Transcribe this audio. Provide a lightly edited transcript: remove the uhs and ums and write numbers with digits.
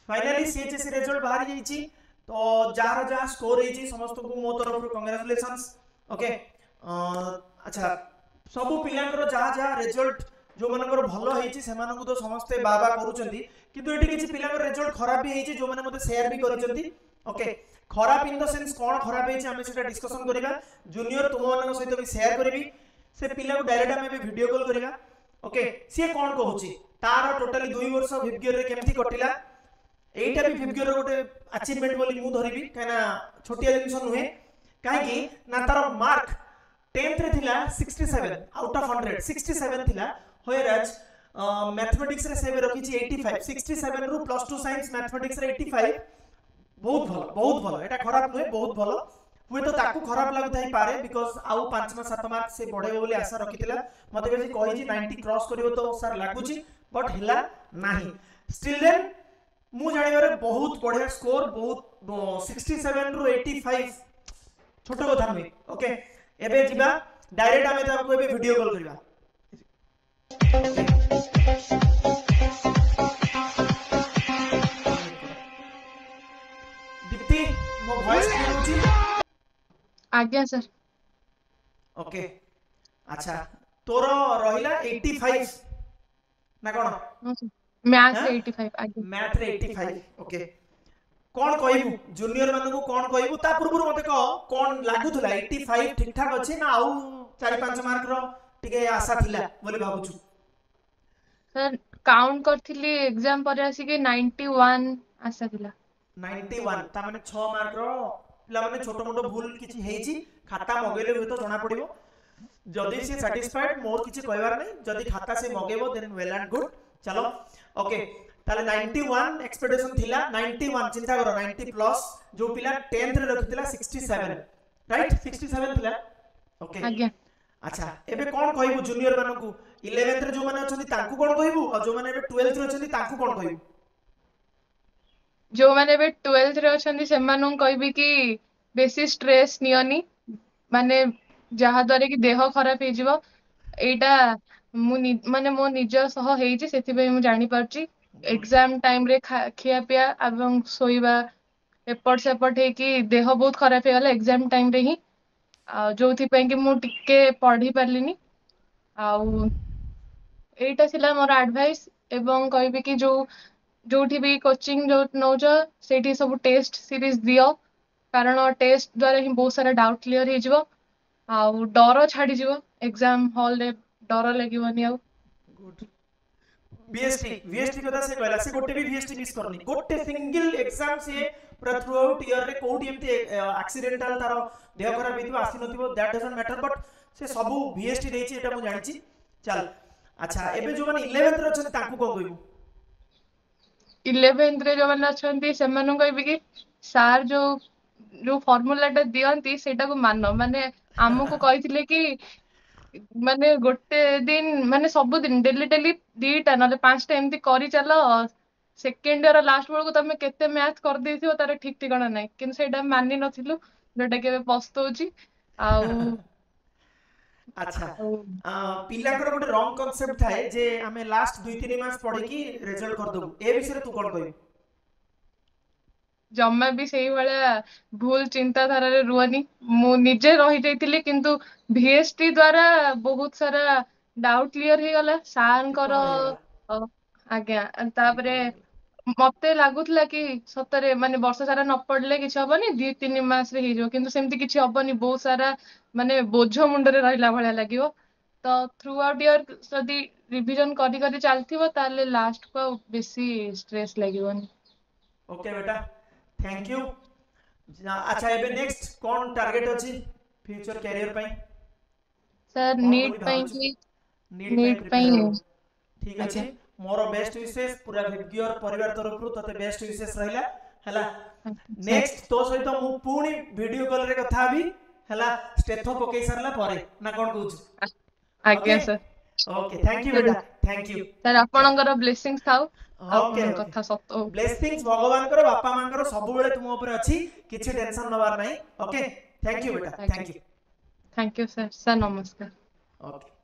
finally सीएचएससी result बाहर जाइए तो जार जहाँ स्कोर होती समस्त को मो तरफ कंग्रेचुलेशंस ओके अच्छा सब पिलांकर जहाँ जहाँ रिजल्ट जो मानकर भल होती से तो समस्ते बाबा करूँगी किंतु ये किसी पिलांकर रिजल्ट खराब भी होती जो मैंने मते शेयर भी करते ओके खराब इन द सेंस कौन खराब होती आम से डिस्कसन करवा जूनियर तुम मान सहित भी शेयर करी से पिला को डायरेक्ट आम वीडियो कॉल करवा ओके सी कौन कहूँ तार टोटाली 2 वर्ष विवगियर रे केमती कटिला एटा भी विवगियर गोटे अचीवमेंट बोली मु धरिबी काना छोटिया जिंस नुहे काहे ना तार मार्क 10th रे थिला 67 आउट ऑफ 100 67 थिला व्हेयरएज मैथमेटिक्स रे सेव रखिछि 85 67 रु +2 साइंस मैथमेटिक्स रे 85 बहुत भल एटा खराब नुहे बहुत भल हुए तो ताकू खराब लगुथाई पारे बिकॉज आउ 5 ना 7 मार्क से बढ़ेबो बोली आशा रखितिला मते बेसी कहि 90 क्रॉस करिवो तो सर लागुची बट हिला नाही स्टिल देन मु जानिबारे बहुत बढ़िया स्कोर बहुत 67 रु 85 छोटो कथा नुहे ओके एबे जिबा डायरेक्ट आमे ताको एबे वीडियो कॉल करबा दीप्ति मो वॉइस क्लियर होची आज्ञा सर ओके अच्छा तोर रहिला 85 ना कोन मैथ रे 85 आज्ञा मैथ रे 85 ओके कौन कहबू जूनियर मान को कौन कहबू ता पूर्व मते कह कौन लागुथला 85 ठीक ठाक अछि ना आउ 4-5 मार्क रो टिके आशा थिला बोली भाबुछु सर काउंट करथिली एग्जाम पर आसी के 91 आशा थिला 91 ता माने 6 मार्क रो पिला माने छोटो मोटो भूल किछि हेछि खाता मगेले हुए तो जना पड़िबो जदी से सैटिस्फाइड मोर किछि कहबार नै जदी खाता से मगेबो देन वेल एंड गुड चलो ओके ताले 91 एक्सपेक्टेशन थिला 91 चिंता करो 90 प्लस जो पिला 10th रे रखितिला 67 राइट 67 थिला ओके आज्ञा अच्छा एबे कोन कहबू जूनियर मानन को 11th रे जो माने अछंती तांकू कोन कहबू और जो माने एबे 12th रे अछंती तांकू कोन कहबू जो माने बे 12th रे अछंती सेमानन कहबी कि बेसी स्ट्रेस नियनी माने जहा द्वारा कि देह खराब हे जिवो एटा माने मो निज सह हेछि सेति बे मु जानि परछि एग्जाम टाइम रे खिया पिया एवं सोइबा एपट सेपट हे कि देह बहुत खराब हे गला एग्जाम टाइम रे ही जोथि पे कि मु टिके पढ़ी परलिनी आउ एटा सिला मोर एडवाइस एवं कहबी कि जोठी भी कोचिंग जो नौज सेठी सब टेस्ट सीरीज दियो कारण टेस्ट द्वारा ही बहुत सारा डाउट क्लियर हे जिवो आउ डर छाड़ी जिवो एग्जाम हॉल रे डर लागिवनी आउ गुड वीएसटी कथा से कहला से गोटे भी वीएसटी मिस करनी गोटे सिंगल एग्जाम से पूरा थ्रू आउट ईयर रे कोडी एमती एक्सीडेंटल तारो देह खराब हेतिबो आसी नथिबो दैट डजंट मैटर बट से सब वीएसटी देछि एटा मु जानि छी चल अच्छा एबे जो माने 11th रे छन ताकू को कहबो 11th रे जो माने अछंती सेमानु कहबी कि सार जो फार्मूलाटा दियंती सेटा को मानो माने हमको कहिथिले कि माने गोटे दिन माने सब दिन डेली डेली 2टा नले 5टा एमती करी चलो सेकेंड ईयर लास्ट बेलू तुम केते मैथ कर देथिबो तार ठीक ठिकाना नै किन सेटा मानि नथिलु जोटा के पस्तौची आउ अच्छा पिलाकर गोटे रॉन्ग कांसेप्ट थाए जे हमें लास्ट 2-3 मास पढ़े की रिजल्ट कर दबु ए विषय तू कोन कहबी जम्मा भी सही वाला भूल चिंताधारा रे रुआनी मु निजे रही जाइतिली किंतु वीएसटी द्वारा बहुत सारा डाउट क्लियर हे गला सार करो आज्ञा तापरे मते लागुतला कि सतरे माने वर्ष सारा न पढ़ले किछ हबनी 2-3 मास रे हिजो किंतु सेमति किछ हबनी बहुत सारा माने बोझ मुंडे रे रहिला भलिया लागिवो तो थ्रू आउट ईयर जदी रिवीजन करी करी चलथिबो ताले लास्ट को बेसी स्ट्रेस लागिवनी ओके बेटा थैंक यू अच्छा एबे नेक्स्ट कौन टारगेट अछि फ्यूचर कैरियर पई सर नीट पई की नीट पई ठीक अछि मोर बेस्ट विशेष पूरा वीडियोर परिवार तरफ रु तते बेस्ट विशेष रहिला हला नेक्स्ट तो सहित मु पूणी वीडियो कॉल रे कथा भी हला स्टेथो पकई सरला परे ना कोन कहू आज्ञा सर ओके थैंक यू बेटा थैंक यू सर आपनकर ब्लेसिंग्स थाउ ओके कथा सत्तो ब्लेसिंग्स भगवान करो बापा मांकर सब बेले तुम ऊपर अछि किछि टेंशन नबार नै ओके थैंक यू बेटा थैंक यू सर नमस्कार ओके